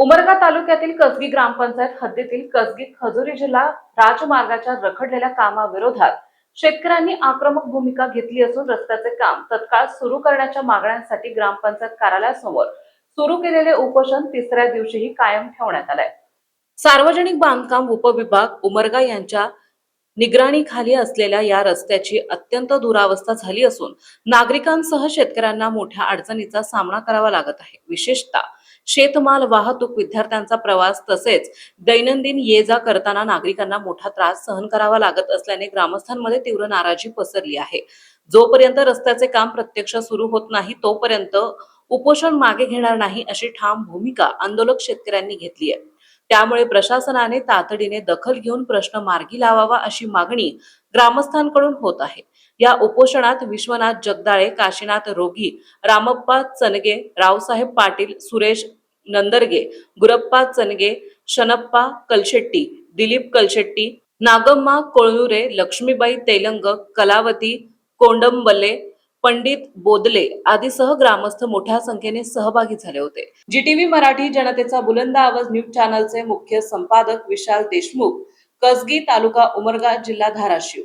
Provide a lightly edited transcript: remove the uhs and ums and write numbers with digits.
उमरगा तालुक्यातील कसगी ग्रामपंचायत हद्दीतील कसगी खजुरी जिल्हा राजमार्गाच्या रखडलेल्या कामाविरोधात शेतकऱ्यांनी आक्रमक भूमिका घेतली असून रस्त्याचे काम तत्काळ सुरू करण्याच्या मागण्यांसाठी ग्रामपंचायत कार्यालयासमोर सुरू केलेले उपोषण तिसऱ्या दिवशीही कायम ठेवण्यात आलंय। सार्वजनिक बांधकाम उपविभाग उमरगा यांच्या निगराणीखाली असलेल्या या रस्त्याची अत्यंत दुरावस्था झाली असून नागरिकांसह शेतकऱ्यांना मोठ्या अडचणीचा सामना करावा लागत आहे। विशेषतः शेतमाल वाहतूक, विद्यार्थ्यांचा प्रवास तसेच दैनंदिन ये जा करताना नागरिकांना मोठा त्रास सहन करावा लागत असल्याने ग्रामस्थांमध्ये तीव्र नाराजी पसरली आहे। जोपर्यंत रस्त्याचे काम प्रत्यक्ष सुरू होत नाही तोपर्यंत उपोषण मागे घेणार नाही अशी ठाम भूमिका आंदोलक शेतकऱ्यांनी घेतली आहे। त्यामुळे प्रशासनाने तातडीने दखल घेऊन प्रश्न मार्गी लावावा अशी मागणी ग्रामस्थांकडून होत आहे। या उपोषणात विश्वनाथ जगदाळे, काशीनाथ रोगी, रामप्पा चनगे, रावसाहेब पाटील, सुरेश नंदरगे, गुरप्पा चनगे, शनप्पा कलशेट्टी, दिलीप कलशेट्टी, नागम्मा कोळनुरे, लक्ष्मीबाई तेलंग, कलावती कोंडंबले, पंडित बोदले आदीसह ग्रामस्थ मोठ्या संख्येने सहभागी झाले होते। जीटीव्ही मराठी जनतेचा बुलंद आवाज न्यूज चॅनलचे मुख्य संपादक विशाल देशमुख, कसगी, तालुका उमरगा, जिल्हा धाराशिव।